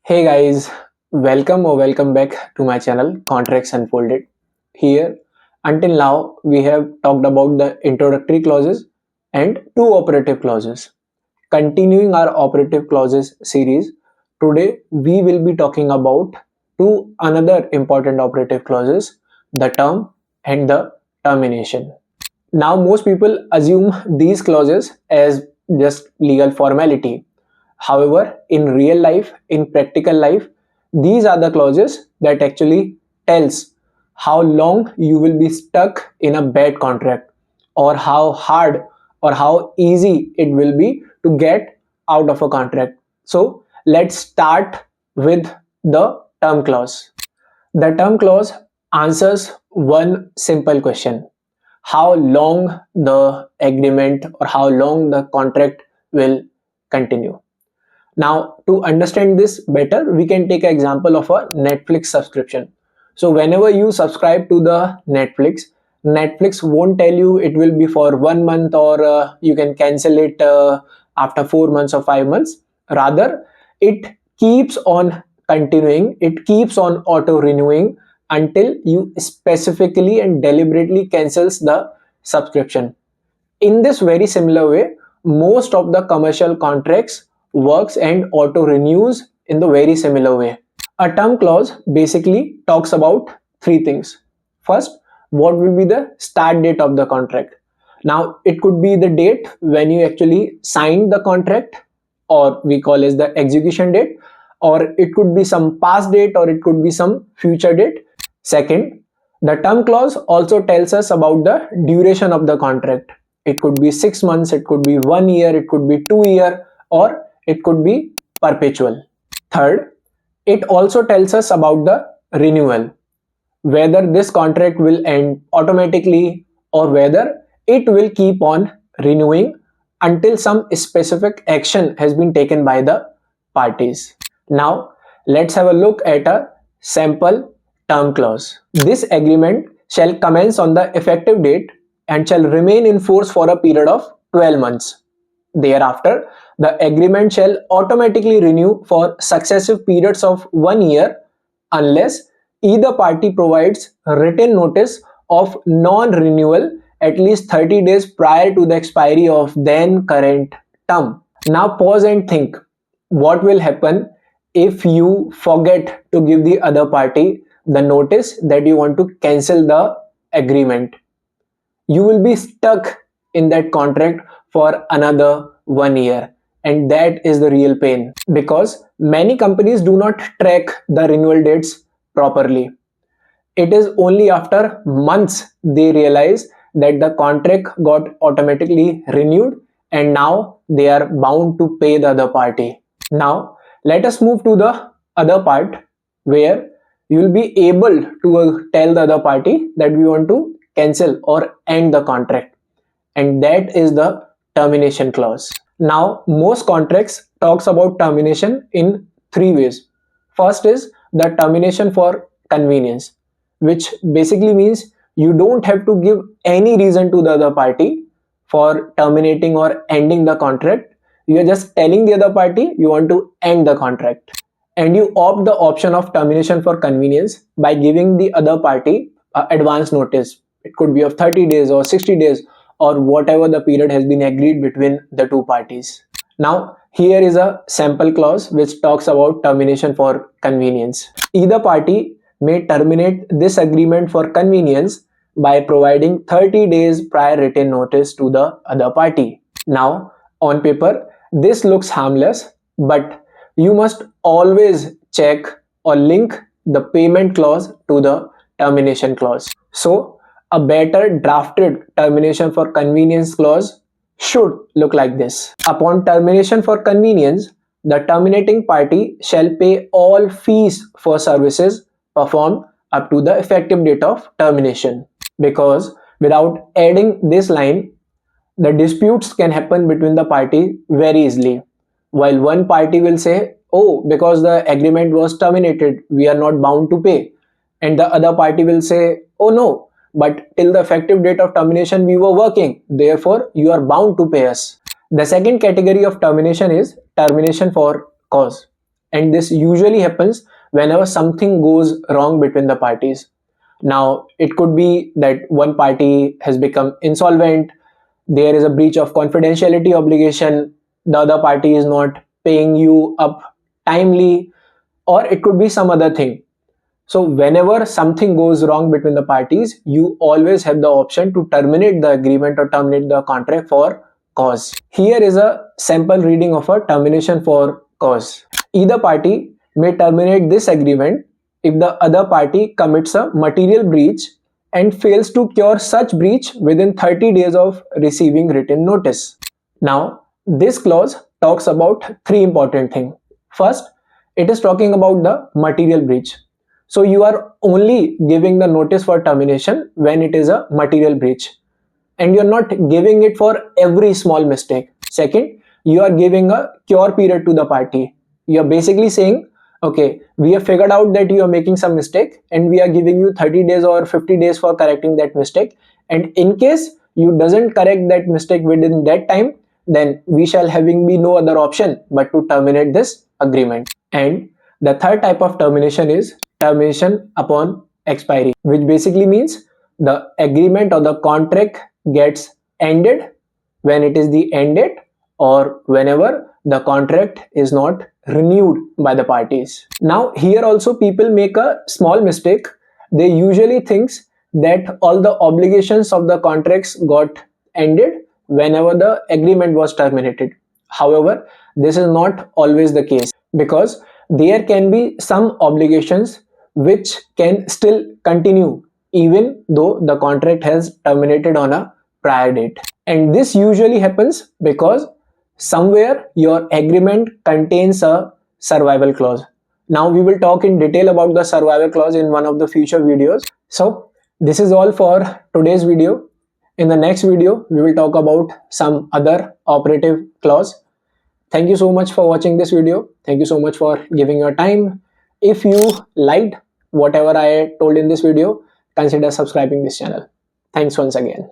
Hey guys, welcome back to my channel Contracts Unfolded. Here, until now, we have talked about the introductory clauses and two operative clauses. Continuing our operative clauses series, today we will be talking about two another important operative clauses, the term and the termination. Now, most people assume these clauses as just legal formality. However, in real life, in practical life, these are the clauses that actually tells how long you will be stuck in a bad contract, or how hard or how easy it will be to get out of a contract. So let's start with the term clause. The term clause answers one simple question: how long the agreement or how long the contract will continue. Now, to understand this better, we can take an example of a Netflix subscription. So, whenever you subscribe to the Netflix won't tell you it will be for 1 month, or you can cancel it after 4 months or 5 months. Rather, it keeps on continuing, it keeps on auto renewing until you specifically and deliberately cancels the subscription. In this very similar way, most of the commercial contracts works and auto renews in the very similar way. A term clause basically talks about three things. First, what will be the start date of the contract? Now, it could be the date when you actually signed the contract, or we call as the execution date, or it could be some past date, or it could be some future date. Second, the term clause also tells us about the duration of the contract. It could be 6 months, it could be 1 year, it could be 2 year, or it could be perpetual. Third, it also tells us about the renewal, whether this contract will end automatically or whether it will keep on renewing until some specific action has been taken by the parties. Now, let's have a look at a sample term clause. This agreement shall commence on the effective date and shall remain in force for a period of 12 months. Thereafter, the agreement shall automatically renew for successive periods of 1 year unless either party provides written notice of non-renewal at least 30 days prior to the expiry of then current term. Now pause and think, what will happen if you forget to give the other party the notice that you want to cancel the agreement? You will be stuck in that contract for another 1 year, and that is the real pain, because many companies do not track the renewal dates properly. It is only after months they realize that the contract got automatically renewed and now they are bound to pay the other party. Now let us move to the other part, where you will be able to tell the other party that we want to cancel or end the contract, and that is the termination clause. Now, most contracts talks about termination in three ways. First is the termination for convenience, which basically means you don't have to give any reason to the other party for terminating or ending the contract. You are just telling the other party you want to end the contract, and you opt the option of termination for convenience by giving the other party advance notice. It could be of 30 days or 60 days or whatever the period has been agreed between the two parties. Now, here is a sample clause which talks about termination for convenience. Either party may terminate this agreement for convenience by providing 30 days prior written notice to the other party. Now, on paper, this looks harmless, but you must always check or link the payment clause to the termination clause. So, a better drafted termination for convenience clause should look like this. Upon termination for convenience, the terminating party shall pay all fees for services performed up to the effective date of termination. Because without adding this line, the disputes can happen between the party very easily. While one party will say, oh, because the agreement was terminated, we are not bound to pay. And the other party will say, oh no, but till the effective date of termination we were working, therefore you are bound to pay us. The second category of termination is termination for cause, and this usually happens whenever something goes wrong between the parties. Now, it could be that one party has become insolvent, there is a breach of confidentiality obligation, the other party is not paying you up timely, or it could be some other thing. So whenever something goes wrong between the parties, you always have the option to terminate the agreement or terminate the contract for cause. Here is a sample reading of a termination for cause. Either party may terminate this agreement if the other party commits a material breach and fails to cure such breach within 30 days of receiving written notice. Now, this clause talks about three important things. First, it is talking about the material breach. So you are only giving the notice for termination when it is a material breach, and you're not giving it for every small mistake. Second, you are giving a cure period to the party. You're basically saying, okay, we have figured out that you are making some mistake and we are giving you 30 days or 50 days for correcting that mistake, and in case you doesn't correct that mistake within that time, then we shall having be no other option but to terminate this agreement. And the third type of termination is termination upon expiry, which basically means the agreement or the contract gets ended when it is the end date or whenever the contract is not renewed by the parties. Now here also people make a small mistake. They usually thinks that all the obligations of the contracts got ended whenever the agreement was terminated. However, this is not always the case, because there can be some obligations which can still continue even though the contract has terminated on a prior date. And this usually happens because somewhere your agreement contains a survival clause. Now we will talk in detail about the survival clause in one of the future videos. So this is all for today's video. In the next video, we will talk about some other operative clause. Thank you so much for watching this video. Thank you so much for giving your time. If you liked whatever I told in this video, consider subscribing this channel. Thanks once again.